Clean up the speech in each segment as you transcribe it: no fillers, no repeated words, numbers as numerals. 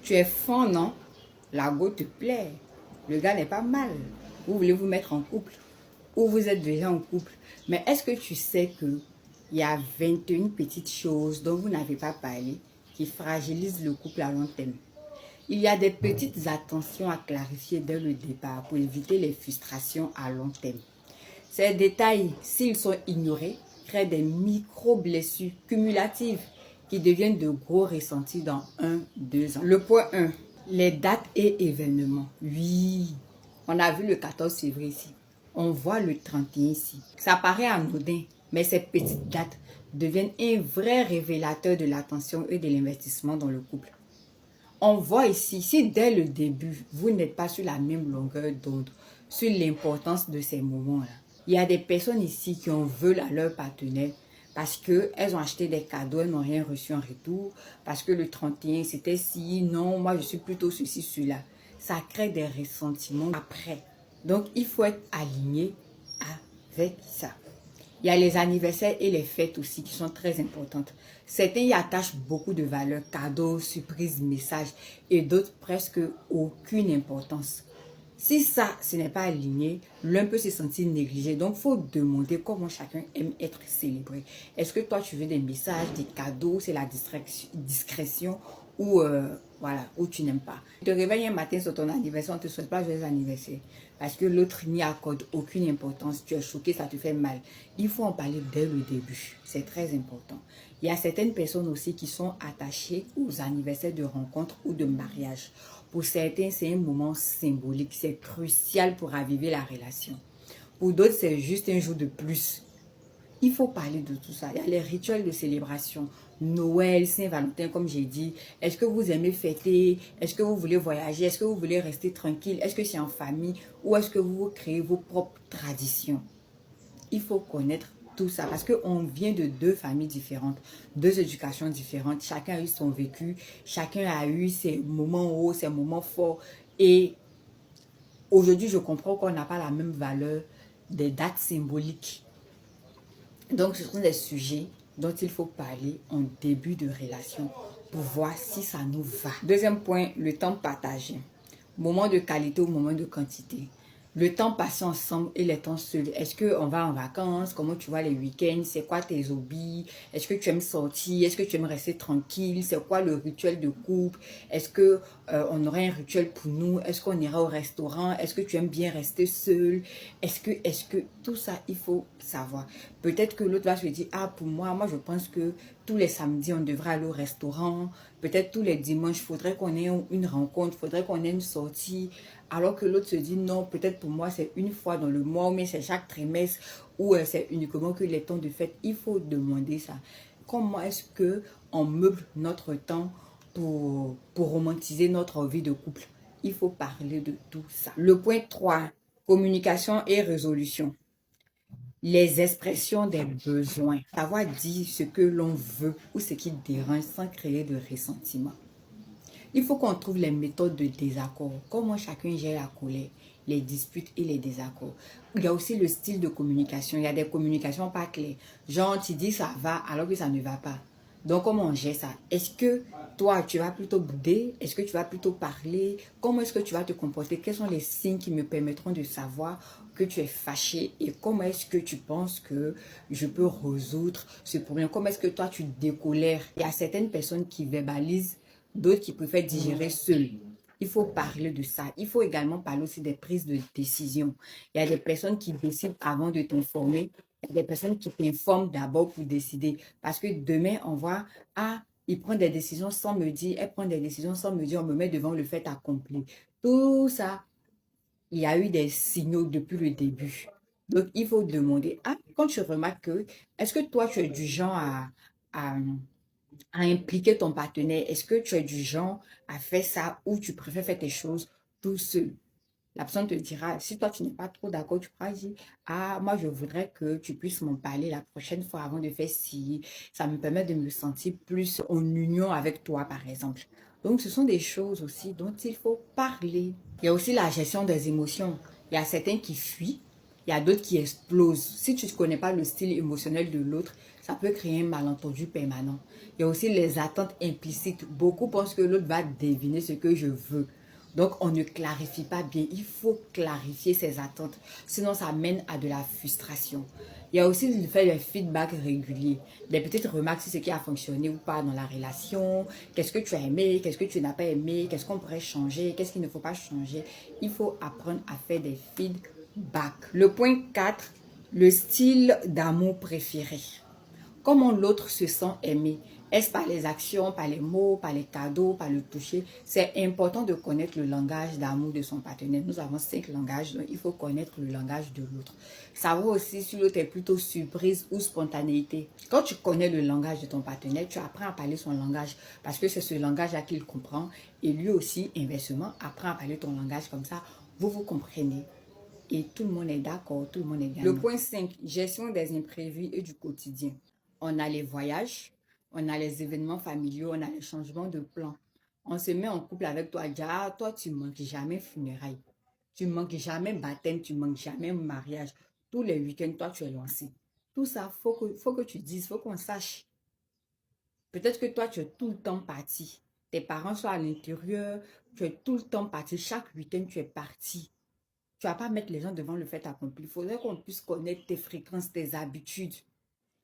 Tu es fort, non? La go te plaît. Le gars n'est pas mal. Vous voulez vous mettre en couple. Ou vous êtes déjà en couple. Mais est-ce que tu sais que il y a 21 petites choses dont vous n'avez pas parlé qui fragilisent le couple à long terme? Il y a des petites attentions à clarifier dès le départ pour éviter les frustrations à long terme. Ces détails, s'ils sont ignorés, créent des micro-blessures cumulatives qui deviennent de gros ressentis dans 1-2 ans. Le point 1, les dates et événements. Oui, on a vu le 14 février ici. On voit le 31 ici. Ça paraît anodin, mais ces petites dates deviennent un vrai révélateur de l'attention et de l'investissement dans le couple. On voit ici, si dès le début, vous n'êtes pas sur la même longueur d'onde, sur l'importance de ces moments-là. Il y a des personnes ici qui en veulent à leur partenaire parce qu'elles ont acheté des cadeaux, elles n'ont rien reçu en retour, parce que le 31, c'était si, non, moi je suis plutôt ceci, cela. Ça crée des ressentiments après. Donc, il faut être aligné avec ça. Il y a les anniversaires et les fêtes aussi qui sont très importantes. Certains y attachent beaucoup de valeur, cadeaux, surprises, messages, et d'autres presque aucune importance. Si ça, ce n'est pas aligné, l'un peut se sentir négligé. Donc, il faut demander comment chacun aime être célébré. Est-ce que toi, tu veux des messages, des cadeaux, c'est la discrétion ou voilà, ou tu n'aimes pas. Tu te réveilles un matin sur ton anniversaire, on ne te souhaite pas joyeux anniversaire parce que l'autre n'y accorde aucune importance, tu es choqué, ça te fait mal. Il faut en parler dès le début, c'est très important. Il y a certaines personnes aussi qui sont attachées aux anniversaires de rencontre ou de mariage. Pour certains, c'est un moment symbolique, c'est crucial pour raviver la relation. Pour d'autres, c'est juste un jour de plus. Il faut parler de tout ça. Il y a les rituels de célébration. Noël, Saint-Valentin, comme j'ai dit. Est-ce que vous aimez fêter? Est-ce que vous voulez voyager? Est-ce que vous voulez rester tranquille? Est-ce que c'est en famille? Ou est-ce que vous créez vos propres traditions? Il faut connaître tout ça parce qu'on vient de deux familles différentes, deux éducations différentes. Chacun a eu son vécu. Chacun a eu ses moments hauts, ses moments forts. Et aujourd'hui, je comprends qu'on n'a pas la même valeur des dates symboliques. Donc, ce sont des sujets dont il faut parler en début de relation pour voir si ça nous va. Deuxième point, le temps partagé. Moment de qualité ou moment de quantité. Le temps passé ensemble et les temps seuls. Est-ce qu'on va en vacances? Comment tu vois les week-ends? C'est quoi tes hobbies? Est-ce que tu aimes sortir? Est-ce que tu aimes rester tranquille? C'est quoi le rituel de couple? Est-ce que on aurait un rituel pour nous? Est-ce qu'on ira au restaurant? Est-ce que tu aimes bien rester seul? Est-ce que tout ça, il faut savoir. Peut-être que l'autre va se dire, ah pour moi je pense que tous les samedis, on devrait aller au restaurant. Peut-être tous les dimanches, il faudrait qu'on ait une rencontre, il faudrait qu'on ait une sortie. Alors que l'autre se dit, non, peut-être pour moi, c'est une fois dans le mois, mais c'est chaque trimestre, ou c'est uniquement que les temps de fête. Il faut demander ça. Comment est-ce qu'on meuble notre temps pour romantiser notre vie de couple? Il faut parler de tout ça. Le point 3, communication et résolution. Les expressions des besoins. Savoir dire ce que l'on veut ou ce qui dérange sans créer de ressentiment. Il faut qu'on trouve les méthodes de désaccord. Comment chacun gère la colère, les disputes et les désaccords. Il y a aussi le style de communication. Il y a des communications pas claires. Genre, tu dis ça va alors que ça ne va pas. Donc, comment on gère ça? Est-ce que toi, tu vas plutôt bouder? Est-ce que tu vas plutôt parler? Comment est-ce que tu vas te comporter? Quels sont les signes qui me permettront de savoir que tu es fâché? Et comment est-ce que tu penses que je peux résoudre ce problème? Comment est-ce que toi, tu décolères? Il y a certaines personnes qui verbalisent, d'autres qui préfèrent digérer seuls. Il faut parler de ça. Il faut également parler aussi des prises de décision. Il y a des personnes qui décident avant de t'informer. Il y a des personnes qui t'informent d'abord pour décider. Parce que demain, on voit, ah, il prend des décisions sans me dire, elle prend des décisions sans me dire, on me met devant le fait accompli. Tout ça, il y a eu des signaux depuis le début. Donc, il faut demander, ah, quand tu remarques que, est-ce que toi, tu es du genre à impliquer ton partenaire? Est-ce que tu es du genre à faire ça ou tu préfères faire tes choses tout seul? La personne te dira, si toi tu n'es pas trop d'accord, tu pourras dire, ah, moi je voudrais que tu puisses m'en parler la prochaine fois avant de faire ci. Ça me permet de me sentir plus en union avec toi, par exemple. Donc, ce sont des choses aussi dont il faut parler. Il y a aussi la gestion des émotions. Il y a certains qui fuient, il y a d'autres qui explosent. Si tu ne connais pas le style émotionnel de l'autre, Ça peut créer un malentendu permanent. Il y a aussi les attentes implicites. Beaucoup pensent que l'autre va deviner ce que je veux. Donc, on ne clarifie pas bien. Il faut clarifier ses attentes. Sinon, ça mène à de la frustration. Il y a aussi le fait de feedback régulier. Des petites remarques sur ce qui a fonctionné ou pas dans la relation. Qu'est-ce que tu as aimé? Qu'est-ce que tu n'as pas aimé? Qu'est-ce qu'on pourrait changer? Qu'est-ce qu'il ne faut pas changer? Il faut apprendre à faire des feedbacks. Le point 4, le style d'amour préféré. Comment l'autre se sent aimé? Est-ce par les actions, par les mots, par les cadeaux, par le toucher? C'est important de connaître le langage d'amour de son partenaire. Nous avons 5 langages, donc il faut connaître le langage de l'autre. Savoir aussi si l'autre est plutôt surprise ou spontanéité. Quand tu connais le langage de ton partenaire, tu apprends à parler son langage parce que c'est ce langage-là qu'il comprend. Et lui aussi, inversement, apprend à parler ton langage comme ça. Vous vous comprenez. Et tout le monde est d'accord, tout le monde est gagnant. Le point 5, gestion des imprévus et du quotidien. On a les voyages, on a les événements familiaux, on a les changements de plan. On se met en couple avec toi, déjà, toi tu manques jamais funérailles, tu manques jamais baptême, tu manques jamais mariage. Tous les week-ends, toi tu es lancé. Tout ça, faut que tu dises, faut qu'on sache. Peut-être que toi tu es tout le temps parti. Tes parents sont à l'intérieur, tu es tout le temps parti. Chaque week-end, tu es parti. Tu vas pas mettre les gens devant le fait accompli. Il faudrait qu'on puisse connaître tes fréquences, tes habitudes.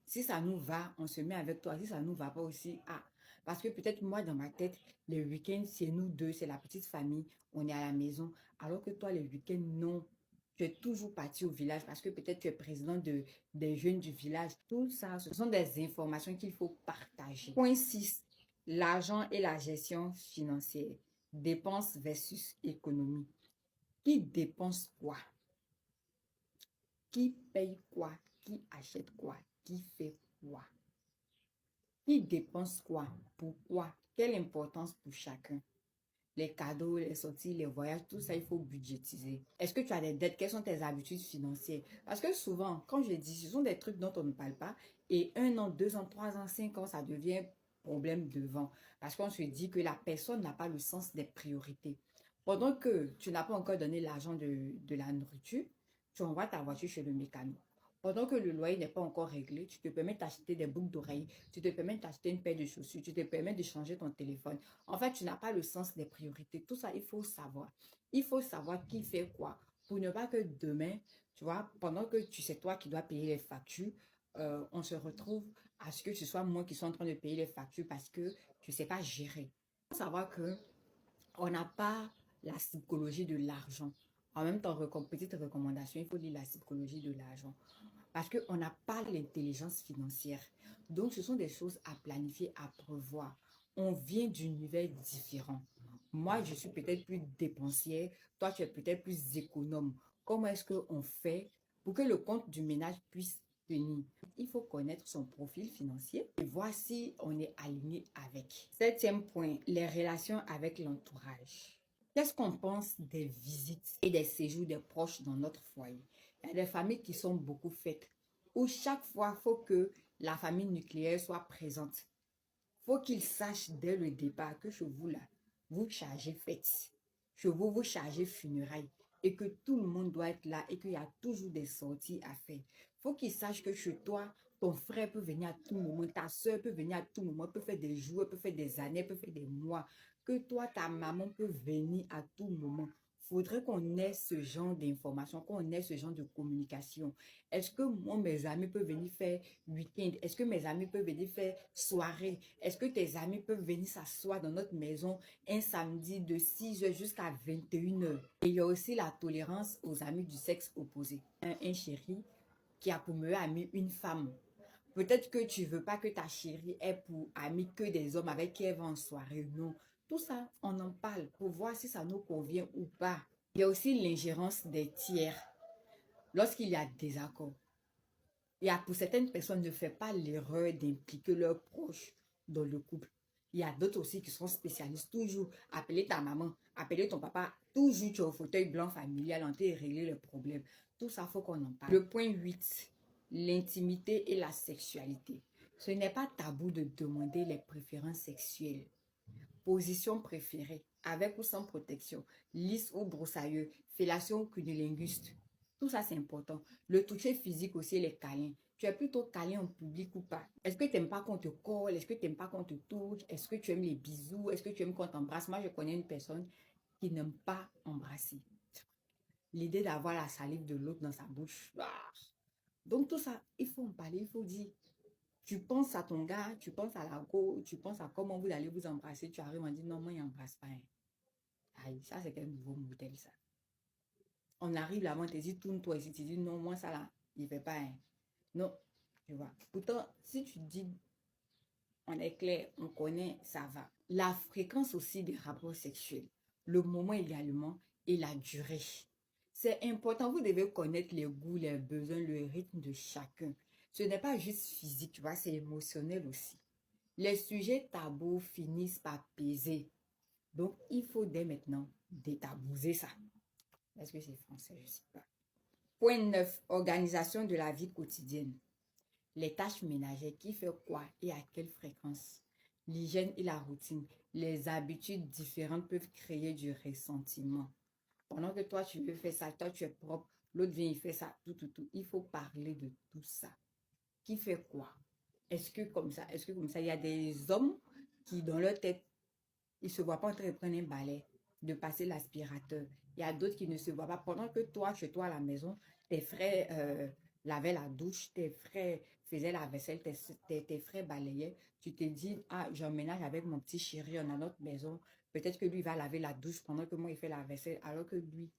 Si ça nous va, on se met avec toi. Si ça nous va pas aussi, ah. Parce que peut-être moi, dans ma tête, les week-ends, c'est nous deux, c'est la petite famille, on est à la maison. Alors que toi, les week-ends, non. Tu es toujours parti au village parce que peut-être tu es président des jeunes du village. Tout ça, ce sont des informations qu'il faut partager. Point 6, l'argent et la gestion financière. Dépenses versus économie. Qui dépense quoi? Qui paye quoi? Qui achète quoi? Qui fait quoi? Qui dépense quoi? Pourquoi? Quelle importance pour chacun? Les cadeaux, les sorties, les voyages, tout ça, il faut budgétiser. Est-ce que tu as des dettes? Quelles sont tes habitudes financières? Parce que souvent, quand je dis, ce sont des trucs dont on ne parle pas. Et 1 an, 2 ans, 3 ans, 5 ans, ça devient problème devant. Parce qu'on se dit que la personne n'a pas le sens des priorités. Pendant que tu n'as pas encore donné l'argent de la nourriture, tu envoies ta voiture chez le mécano. Pendant que le loyer n'est pas encore réglé, tu te permets d'acheter des boucles d'oreilles, tu te permets d'acheter une paire de chaussures, tu te permets de changer ton téléphone. En fait, tu n'as pas le sens des priorités. Tout ça, il faut savoir. Il faut savoir qui fait quoi pour ne pas que demain, tu vois, pendant que c'est toi qui dois payer les factures, on se retrouve à ce que ce soit moi qui suis en train de payer les factures parce que je ne sais pas gérer. Il faut savoir que on n'a pas la psychologie de l'argent. En même temps, petite recommandation, il faut lire la psychologie de l'argent. Parce qu'on n'a pas l'intelligence financière. Donc, ce sont des choses à planifier, à prévoir. On vient d'univers différents. Moi, je suis peut-être plus dépensière. Toi, tu es peut-être plus économe. Comment est-ce qu'on fait pour que le compte du ménage puisse tenir? Il faut connaître son profil financier et voir si on est aligné avec. 7e point, les relations avec l'entourage. Qu'est-ce qu'on pense des visites et des séjours des proches dans notre foyer? Il y a des familles qui sont beaucoup faites, où chaque fois, il faut que la famille nucléaire soit présente. Il faut qu'ils sachent dès le départ que chez vous, là, vous chargez fête. Chez vous, vous chargez funérailles. Et que tout le monde doit être là et qu'il y a toujours des sorties à faire. Il faut qu'ils sachent que chez toi, ton frère peut venir à tout moment, ta soeur peut venir à tout moment, peut faire des jours, peut faire des années, peut faire des mois. Que toi, ta maman peut venir à tout moment. Faudrait qu'on ait ce genre d'informations, qu'on ait ce genre de communication. Est-ce que moi, mes amis peuvent venir faire week-end? Est-ce que mes amis peuvent venir faire soirée? Est-ce que tes amis peuvent venir s'asseoir dans notre maison un samedi de 6h jusqu'à 21h? Et il y a aussi la tolérance aux amis du sexe opposé. Un chéri qui a pour meilleur ami une femme. Peut-être que tu veux pas que ta chérie ait pour ami que des hommes avec qui elle va en soirée. Non. Tout ça, on en parle pour voir si ça nous convient ou pas. Il y a aussi l'ingérence des tiers. Lorsqu'il y a des accords. Pour certaines personnes, ne faites pas l'erreur d'impliquer leurs proches dans le couple. Il y a d'autres aussi qui sont spécialistes. Toujours appeler ta maman, appeler ton papa. Toujours tu es au fauteuil blanc familial en train de régler le problème. Tout ça, il faut qu'on en parle. Le point 8, l'intimité et la sexualité. Ce n'est pas tabou de demander les préférences sexuelles. Position préférée, avec ou sans protection, lisse ou broussailleux, fellation ou cunnilingus. Tout ça, c'est important. Le toucher physique aussi, les câlins. Tu es plutôt câlin en public ou pas? Est-ce que tu n'aimes pas qu'on te colle? Est-ce que tu n'aimes pas qu'on te touche? Est-ce que tu aimes les bisous? Est-ce que tu aimes qu'on t'embrasse? Moi, je connais une personne qui n'aime pas embrasser. L'idée d'avoir la salive de l'autre dans sa bouche. Ah. Donc, tout ça, il faut en parler, il faut dire. Tu penses à ton gars, tu penses à la go, tu penses à comment vous allez vous embrasser. Tu arrives en disant non, moi, il n'embrasse pas. Hein. Aïe, ça, c'est quel nouveau modèle, ça. On arrive là-bas, on te dit, tourne-toi ici. Tu dis non, moi, ça là, il ne fait pas. Hein. Non, tu vois. Pourtant, si tu dis, on est clair, on connaît, ça va. La fréquence aussi des rapports sexuels, le moment également et la durée. C'est important, vous devez connaître les goûts, les besoins, le rythme de chacun. Ce n'est pas juste physique, tu vois, c'est émotionnel aussi. Les sujets tabous finissent par peser. Donc, il faut dès maintenant détabouser ça. Est-ce que c'est français? Je ne sais pas. Point 9, organisation de la vie quotidienne. Les tâches ménagères, qui fait quoi et à quelle fréquence. L'hygiène et la routine. Les habitudes différentes peuvent créer du ressentiment. Pendant que toi, tu veux faire ça, toi, tu es propre, l'autre vient, il fait ça, tout. Il faut parler de tout ça. Qui fait quoi? Est-ce que comme ça, il y a des hommes qui, dans leur tête, ils ne se voient pas en train de prendre un balai, de passer l'aspirateur. Il y a d'autres qui ne se voient pas. Pendant que toi, chez toi à la maison, tes frères lavaient la douche, tes frères faisaient la vaisselle, tes frères balayaient, tu te dis, ah, j'emménage avec mon petit chéri, on a notre maison. Peut-être que lui va laver la douche pendant que moi, il fait la vaisselle, alors que lui,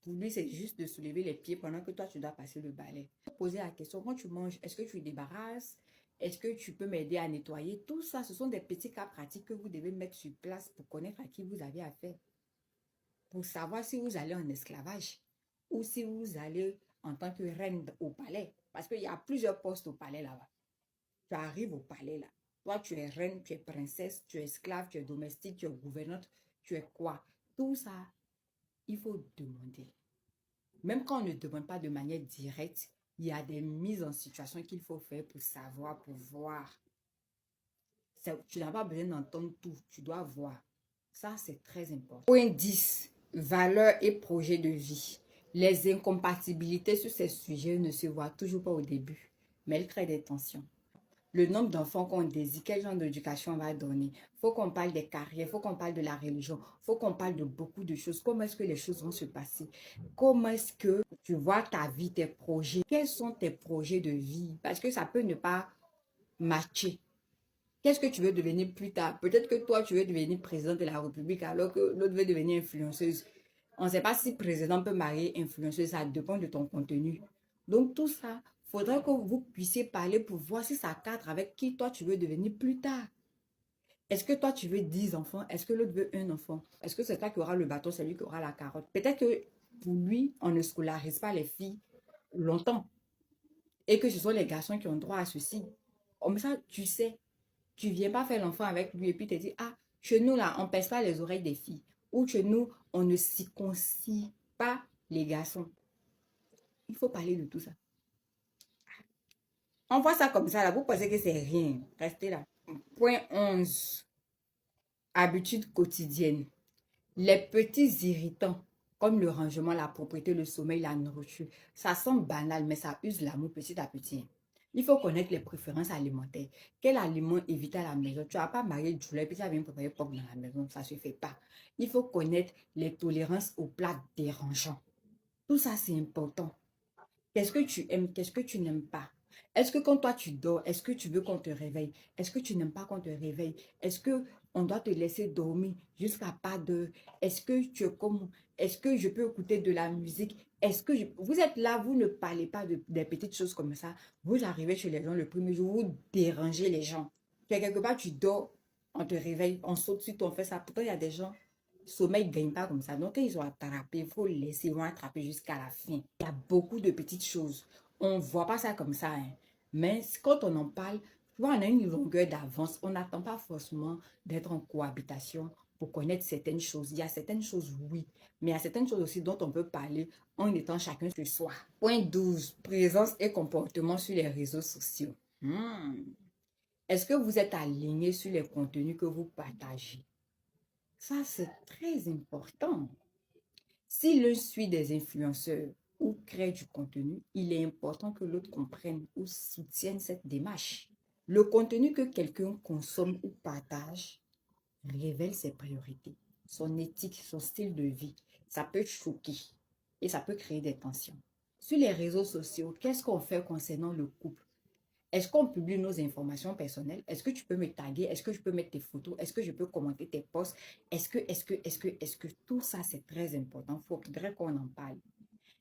pour lui, c'est juste de soulever les pieds pendant que toi, tu dois passer le balai. Poser la question, quand tu manges, est-ce que tu débarrasses? Est-ce que tu peux m'aider à nettoyer? Tout ça, ce sont des petits cas pratiques que vous devez mettre sur place pour connaître à qui vous avez affaire. Pour savoir si vous allez en esclavage ou si vous allez en tant que reine au palais. Parce qu'il y a plusieurs postes au palais là-bas. Tu arrives au palais là. Toi, tu es reine, tu es princesse, tu es esclave, tu es domestique, tu es gouvernante, tu es quoi? Tout ça, il faut demander. Même quand on ne demande pas de manière directe, il y a des mises en situation qu'il faut faire pour savoir, pour voir. Tu n'as pas besoin d'entendre tout, tu dois voir. Ça, c'est très important. Point 10. Valeurs et projets de vie. Les incompatibilités sur ces sujets ne se voient toujours pas au début, mais elles créent des tensions. Le nombre d'enfants qu'on désire, quel genre d'éducation on va donner. Il faut qu'on parle des carrières, il faut qu'on parle de la religion, il faut qu'on parle de beaucoup de choses. Comment est-ce que les choses vont se passer? Comment est-ce que tu vois ta vie, tes projets? Quels sont tes projets de vie? Parce que ça peut ne pas matcher. Qu'est-ce que tu veux devenir plus tard? Peut-être que toi, tu veux devenir président de la République alors que l'autre veut devenir influenceuse. On ne sait pas si président peut marier influenceuse, ça dépend de ton contenu. Donc tout ça, il faudra que vous puissiez parler pour voir si ça cadre avec qui toi tu veux devenir plus tard. Est-ce que toi tu veux 10 enfants? Est-ce que l'autre veut un enfant? Est-ce que c'est toi qui aura le bâton, c'est lui qui aura la carotte? Peut-être que pour lui, on ne scolarise pas les filles longtemps et que ce sont les garçons qui ont droit à ceci. Comme ça, tu sais. Tu ne viens pas faire l'enfant avec lui et puis te dis, ah, chez nous, là, on ne pèse pas les oreilles des filles. Ou chez nous, on ne circoncie pas les garçons. Il faut parler de tout ça. On voit ça comme ça, là. Vous pensez que c'est rien. Restez là. Point 11. Habitudes quotidiennes. Les petits irritants, comme le rangement, la propreté, le sommeil, la nourriture, ça semble banal, mais ça use l'amour petit à petit. Il faut connaître les préférences alimentaires. Quel aliment éviter à la maison? Tu ne vas pas marier du lait puis tu vas bien préparer porc dans la maison. Ça ne se fait pas. Il faut connaître les tolérances aux plats dérangeants. Tout ça, c'est important. Qu'est-ce que tu aimes? Qu'est-ce que tu n'aimes pas? Est-ce que quand toi tu dors, est-ce que tu veux qu'on te réveille? Est-ce que tu n'aimes pas qu'on te réveille? Est-ce que on doit te laisser dormir jusqu'à pas d'heure? Est-ce que tu es comme... Est-ce que je peux écouter de la musique? Est-ce que vous êtes là, vous ne parlez pas des petites choses comme ça. Vous arrivez chez les gens le premier jour, vous dérangez les gens. Tu es quelque part, tu dors, on te réveille, on saute sur, on fait ça. Pourtant, il y a des gens, le sommeil ne gagne pas comme ça. Donc, quand ils ont attrapé, il faut laisser, ils vont attraper jusqu'à la fin. Il y a beaucoup de petites choses. On ne voit pas ça comme ça. Hein. Mais quand on en parle, tu vois, on a une longueur d'avance. On n'attend pas forcément d'être en cohabitation pour connaître certaines choses. Il y a certaines choses, oui. Mais il y a certaines choses aussi dont on peut parler en étant chacun chez soi. Point 12. Présence et comportement sur les réseaux sociaux. Est-ce que vous êtes aligné sur les contenus que vous partagez? Ça, c'est très important. Si l'un suit des influenceurs ou crée du contenu, il est important que l'autre comprenne ou soutienne cette démarche. Le contenu que quelqu'un consomme ou partage révèle ses priorités, son éthique, son style de vie. Ça peut choquer et ça peut créer des tensions. Sur les réseaux sociaux, qu'est-ce qu'on fait concernant le couple? Est-ce qu'on publie nos informations personnelles? Est-ce que tu peux me taguer? Est-ce que je peux mettre tes photos? Est-ce que je peux commenter tes posts? Est-ce que tout ça, c'est très important. Il faudrait qu'on en parle.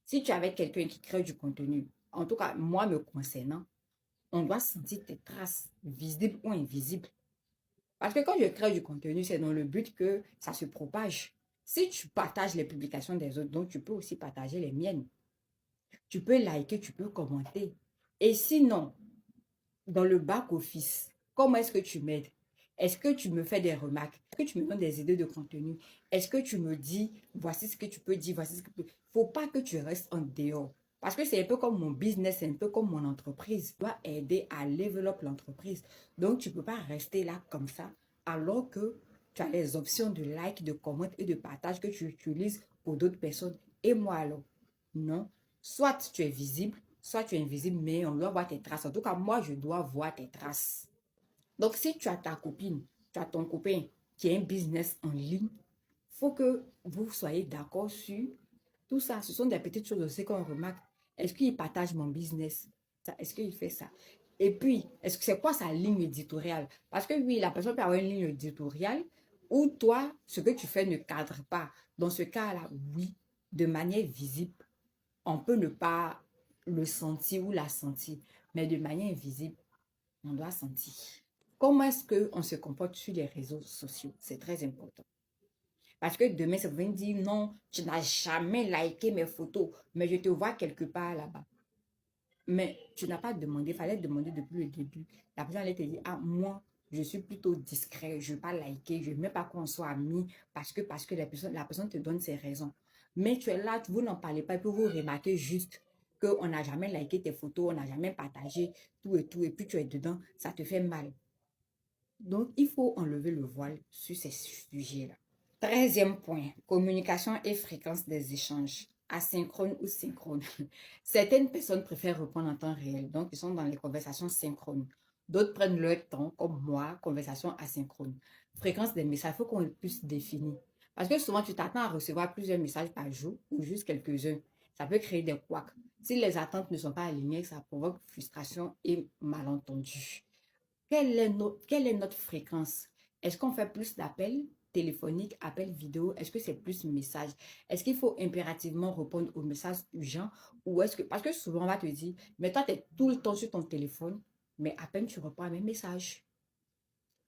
Si tu es avec quelqu'un qui crée du contenu, en tout cas, moi me concernant, on doit sentir tes traces, visibles ou invisibles. Parce que quand je crée du contenu, c'est dans le but que ça se propage. Si tu partages les publications des autres, donc tu peux aussi partager les miennes. Tu peux liker, tu peux commenter. Et sinon, dans le back-office, comment est-ce que tu m'aides? Est-ce que tu me fais des remarques? Est-ce que tu me donnes des idées de contenu? Est-ce que tu me dis, voici ce que tu peux dire, voici ce que tu peux... Faut pas que tu restes en dehors. Parce que c'est un peu comme mon business, c'est un peu comme mon entreprise. Tu dois aider à développer l'entreprise. Donc, tu ne peux pas rester là comme ça, alors que tu as les options de like, de comment et de partage que tu utilises pour d'autres personnes. Et moi alors? Non. Soit tu es visible, soit tu es invisible, mais on doit voir tes traces. En tout cas, moi, je dois voir tes traces. Donc, si tu as ta copine, tu as ton copain qui a un business en ligne, il faut que vous soyez d'accord sur tout ça. Ce sont des petites choses aussi qu'on remarque. Est-ce qu'il partage mon business? Est-ce qu'il fait ça? Et puis, est-ce que c'est quoi sa ligne éditoriale? Parce que oui, la personne peut avoir une ligne éditoriale où toi, ce que tu fais ne cadre pas. Dans ce cas-là, oui, de manière visible, on peut ne pas le sentir ou la sentir, mais de manière invisible, on doit sentir. Comment est-ce qu'on se comporte sur les réseaux sociaux? C'est très important. Parce que demain, ça va me dire, non, tu n'as jamais liké mes photos, mais je te vois quelque part là-bas. Mais tu n'as pas demandé, il fallait demander depuis le début. La personne allait te dire, ah, moi, je suis plutôt discret, je ne veux pas liker, je ne veux même pas qu'on soit amis parce que la personne te donne ses raisons. Mais tu es là, vous n'en parlez pas, et puis vous remarquez juste qu'on n'a jamais liké tes photos, on n'a jamais partagé tout, et puis tu es dedans, ça te fait mal. Donc, il faut enlever le voile sur ces sujets-là. 13e point, communication et fréquence des échanges, asynchrone ou synchrone. Certaines personnes préfèrent répondre en temps réel, donc ils sont dans les conversations synchrones. D'autres prennent leur temps, comme moi, conversation asynchrone. Fréquence des messages, il faut qu'on puisse définir. Parce que souvent, tu t'attends à recevoir plusieurs messages par jour ou juste quelques-uns. Ça peut créer des couacs. Si les attentes ne sont pas alignées, ça provoque frustration et malentendu. Quelle est notre fréquence? Est-ce qu'on fait plus d'appels téléphoniques, appels vidéo? Est-ce que c'est plus message? Est-ce qu'il faut impérativement répondre aux messages urgents? Ou est-ce que, parce que souvent on va te dire, mais toi tu es tout le temps sur ton téléphone, mais à peine tu réponds à mes messages.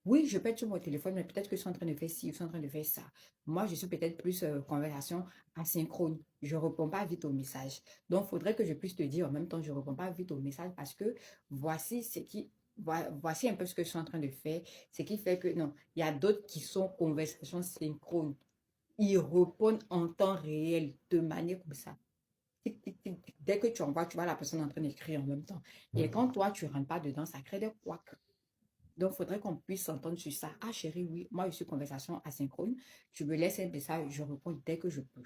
Oui, je peux être sur mon téléphone, mais peut-être que je suis en train de faire ci, je suis en train de faire ça. Moi, je suis peut-être plus conversation asynchrone. Je ne réponds pas vite aux messages. Donc, il faudrait que je puisse te dire en même temps, je ne réponds pas vite aux messages parce que voici un peu ce que je suis en train de faire. Ce qui fait que, non, il y a d'autres qui sont conversations synchrones. Ils répondent en temps réel, de manière comme ça. Tic, tic, tic, tic. Dès que tu envoies, tu vois la personne en train d'écrire en même temps. Et quand toi, tu ne rentres pas dedans, ça crée des couacs. Donc, il faudrait qu'on puisse s'entendre sur ça. Ah, chérie, oui, moi, je suis conversation asynchrone. Tu me laisses un message, je réponds dès que je peux.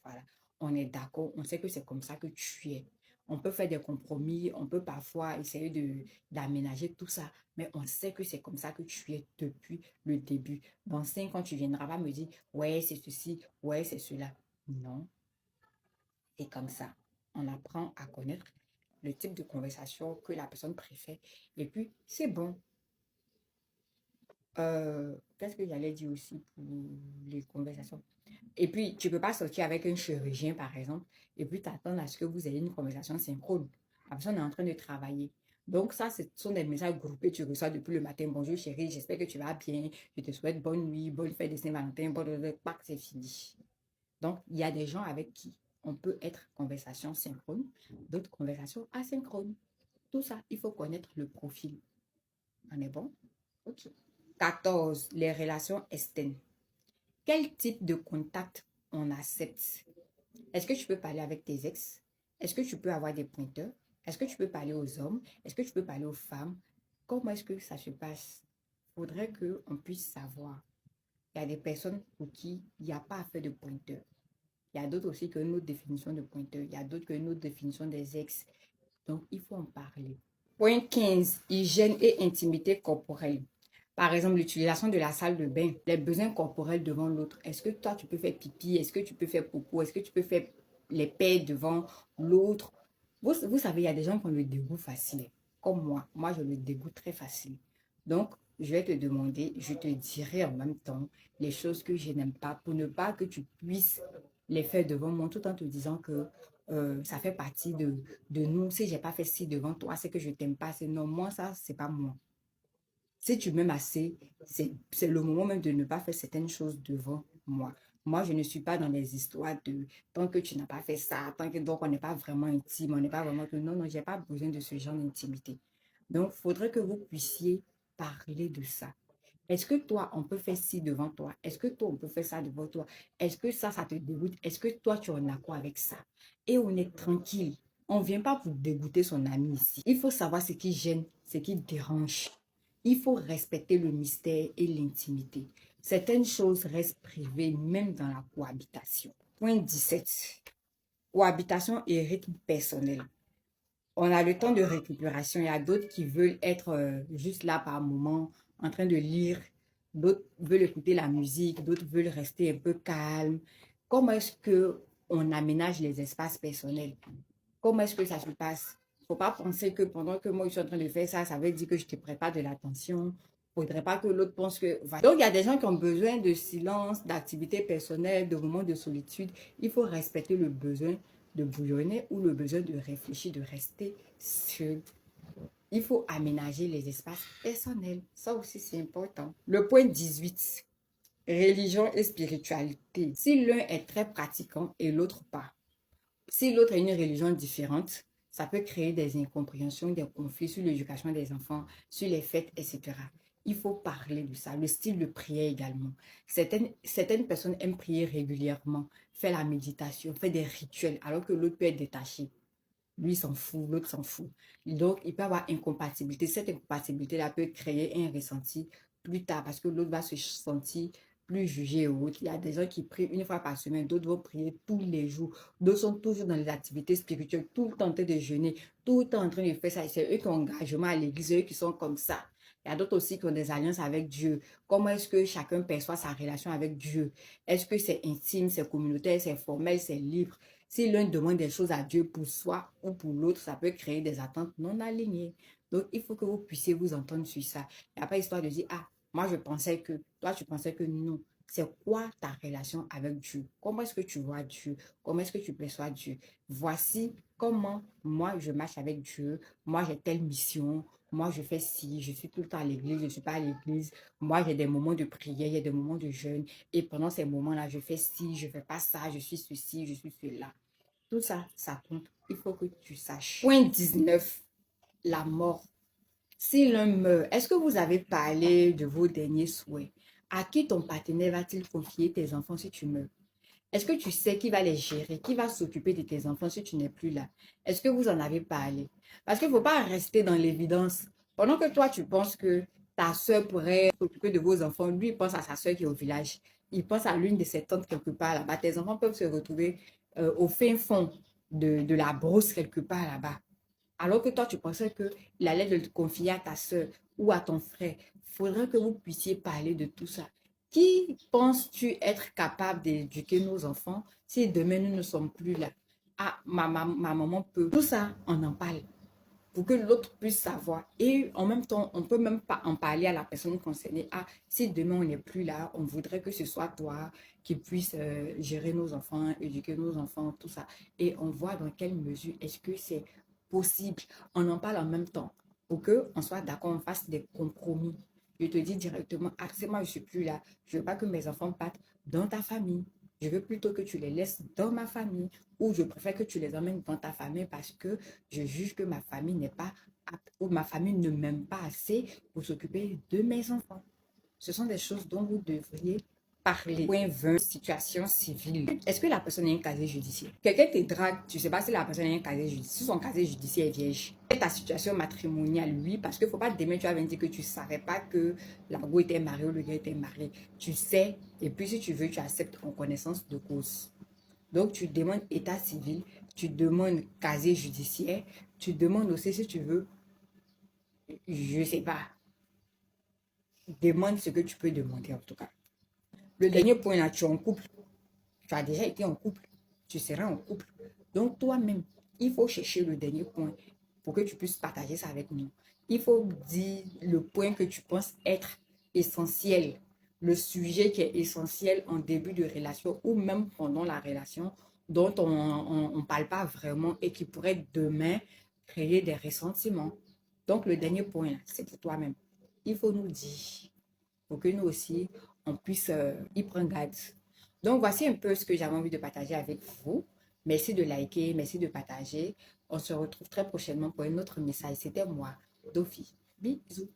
Voilà. On est d'accord, on sait que c'est comme ça que tu es. On peut faire des compromis, on peut parfois essayer d'aménager tout ça, mais on sait que c'est comme ça que tu es depuis le début. Dans 5 ans, tu ne viendras pas me dire, ouais, c'est ceci, ouais, c'est cela. Non, c'est comme ça. On apprend à connaître le type de conversation que la personne préfère. Et puis, c'est bon. Qu'est-ce que j'allais dire aussi pour les conversations? Et puis, tu ne peux pas sortir avec un chirurgien, par exemple, et puis t'attendre à ce que vous ayez une conversation synchrone. La personne est en train de travailler. Donc, ça, ce sont des messages groupés que tu reçois depuis le matin. Bonjour chérie, j'espère que tu vas bien. Je te souhaite bonne nuit, bonne fête de Saint-Valentin, bonne Pâques, c'est fini. Donc, il y a des gens avec qui on peut être conversation synchrone, d'autres conversations asynchrones. Tout ça, il faut connaître le profil. On est bon? OK. 14, les relations externes. Quel type de contact on accepte? Est-ce que tu peux parler avec tes ex? Est-ce que tu peux avoir des pointeurs? Est-ce que tu peux parler aux hommes? Est-ce que tu peux parler aux femmes? Comment est-ce que ça se passe? Il faudrait qu'on puisse savoir. Il y a des personnes pour qui il n'y a pas à faire de pointeur. Il y a d'autres aussi qui ont une autre définition de pointeur. Il y a d'autres qui ont une autre définition des ex. Donc, il faut en parler. Point 15, hygiène et intimité corporelle. Par exemple, l'utilisation de la salle de bain, les besoins corporels devant l'autre. Est-ce que toi, tu peux faire pipi? Est-ce que tu peux faire popo? Est-ce que tu peux faire les paix devant l'autre? Vous savez, il y a des gens qui ont le dégoût facile. Comme moi. Moi, j'ai le dégoût très facile. Donc, je vais te demander, je te dirai en même temps les choses que je n'aime pas pour ne pas que tu puisses les faire devant moi tout en te disant que ça fait partie de nous. Si j'ai pas fait ci devant toi, c'est que je t'aime pas. C'est non, moi, ça, c'est pas moi. Si tu m'aimes assez, c'est le moment même de ne pas faire certaines choses devant moi. Moi, je ne suis pas dans les histoires de tant que tu n'as pas fait ça, tant que donc on n'est pas vraiment intime, on n'est pas vraiment que non, non, j'ai pas besoin de ce genre d'intimité. Donc, il faudrait que vous puissiez parler de ça. Est-ce que toi, on peut faire ci devant toi? Est-ce que toi, on peut faire ça devant toi? Est-ce que ça te dégoûte? Est-ce que toi, tu es en accord avec ça? Et on est tranquille. On ne vient pas pour dégoûter son ami ici. Il faut savoir ce qui gêne, ce qui dérange. Il faut respecter le mystère et l'intimité. Certaines choses restent privées, même dans la cohabitation. Point 17. Cohabitation et rythme personnel. On a le temps de récupération. Il y a d'autres qui veulent être juste là par moment, en train de lire. D'autres veulent écouter la musique. D'autres veulent rester un peu calme. Comment est-ce que on aménage les espaces personnels? Comment est-ce que ça se passe? Il ne faut pas penser que pendant que moi je suis en train de faire ça, ça veut dire que je ne te prête pas de l'attention. Il ne faudrait pas que l'autre pense que... Donc, il y a des gens qui ont besoin de silence, d'activités personnelles, de moments de solitude. Il faut respecter le besoin de bouillonner ou le besoin de réfléchir, de rester seul. Il faut aménager les espaces personnels. Ça aussi, c'est important. Le point 18, religion et spiritualité. Si l'un est très pratiquant et l'autre pas, si l'autre a une religion différente, ça peut créer des incompréhensions, des conflits sur l'éducation des enfants, sur les fêtes, etc. Il faut parler de ça. Le style de prière également. Certaines personnes aiment prier régulièrement, faire la méditation, faire des rituels, alors que l'autre peut être détaché. Lui s'en fout, l'autre s'en fout. Donc, il peut y avoir incompatibilité. Cette incompatibilité-là peut créer un ressenti plus tard parce que l'autre va se sentir plus jugé ou autre. Il y a des gens qui prient une fois par semaine, d'autres vont prier tous les jours. D'autres sont toujours dans les activités spirituelles, tout le temps en train de jeûner, tout le temps en train de faire ça. C'est eux qui ont engagement à l'église, eux qui sont comme ça. Il y a d'autres aussi qui ont des alliances avec Dieu. Comment est-ce que chacun perçoit sa relation avec Dieu? Est-ce que c'est intime, c'est communautaire, c'est formel, c'est libre? Si l'un demande des choses à Dieu pour soi ou pour l'autre, ça peut créer des attentes non alignées. Donc, il faut que vous puissiez vous entendre sur ça. Il n'y a pas histoire de dire, ah, moi je pensais que, toi tu pensais que non. C'est quoi ta relation avec Dieu? Comment est-ce que tu vois Dieu? Comment est-ce que tu perçois Dieu? Voici comment moi je marche avec Dieu. Moi j'ai telle mission. Moi je fais ci. Je suis tout le temps à l'église. Je ne suis pas à l'église. Moi j'ai des moments de prière. Il y a des moments de jeûne. Et pendant ces moments-là, je fais ci. Je ne fais pas ça. Je suis ceci. Je suis cela. Tout ça, ça compte. Il faut que tu saches. Point 19. La mort. Si l'un meurt, est-ce que vous avez parlé de vos derniers souhaits? À qui ton partenaire va-t-il confier tes enfants si tu meurs? Est-ce que tu sais qui va les gérer, qui va s'occuper de tes enfants si tu n'es plus là? Est-ce que vous en avez parlé? Parce qu'il ne faut pas rester dans l'évidence. Pendant que toi, tu penses que ta soeur pourrait s'occuper de vos enfants, lui, il pense à sa soeur qui est au village. Il pense à l'une de ses tantes quelque part là-bas. Tes enfants peuvent se retrouver au fin fond de la brousse quelque part là-bas. Alors que toi, tu pensais qu'il allait le confier à ta soeur ou à ton frère. Il faudrait que vous puissiez parler de tout ça. Qui penses-tu être capable d'éduquer nos enfants si demain nous ne sommes plus là? Ah, ma maman peut. Tout ça, on en parle pour que l'autre puisse savoir. Et en même temps, on ne peut même pas en parler à la personne concernée. Ah, si demain on n'est plus là, on voudrait que ce soit toi qui puisse gérer nos enfants, éduquer nos enfants, tout ça. Et on voit dans quelle mesure est-ce que c'est possible. On en parle en même temps pour qu'on soit d'accord, on fasse des compromis. Je te dis directement, ah, c'est moi, je ne suis plus là. Je ne veux pas que mes enfants partent dans ta famille. Je veux plutôt que tu les laisses dans ma famille ou je préfère que tu les emmènes dans ta famille parce que je juge que ma famille n'est pas apte ou ma famille ne m'aime pas assez pour s'occuper de mes enfants. Ce sont des choses dont vous devriez parler. Point 20, situation civile. Est-ce que la personne a un casier judiciaire? Quelqu'un te drague, tu ne sais pas si la personne a un casier judiciaire, si son casier judiciaire est vierge. C'est ta situation matrimoniale, oui, parce qu'il ne faut pas demain tu vas venir dire que tu ne savais pas que la go était mariée ou le gars était marié. Tu sais, et puis si tu veux, tu acceptes en connaissance de cause. Donc, tu demandes état civil, tu demandes casier judiciaire, tu demandes aussi si tu veux, je sais pas, demande ce que tu peux demander en tout cas. Le dernier point là, tu es en couple. Tu as déjà été en couple. Tu seras en couple. Donc, toi-même, il faut chercher le dernier point pour que tu puisses partager ça avec nous. Il faut dire le point que tu penses être essentiel, le sujet qui est essentiel en début de relation ou même pendant la relation dont on ne parle pas vraiment et qui pourrait demain créer des ressentiments. Donc, le dernier point, c'est pour toi-même. Il faut nous dire pour que nous aussi, on puisse y prendre garde. Donc, voici un peu ce que j'avais envie de partager avec vous. Merci de liker, merci de partager. On se retrouve très prochainement pour un autre message. C'était moi, Dofi. Bisous.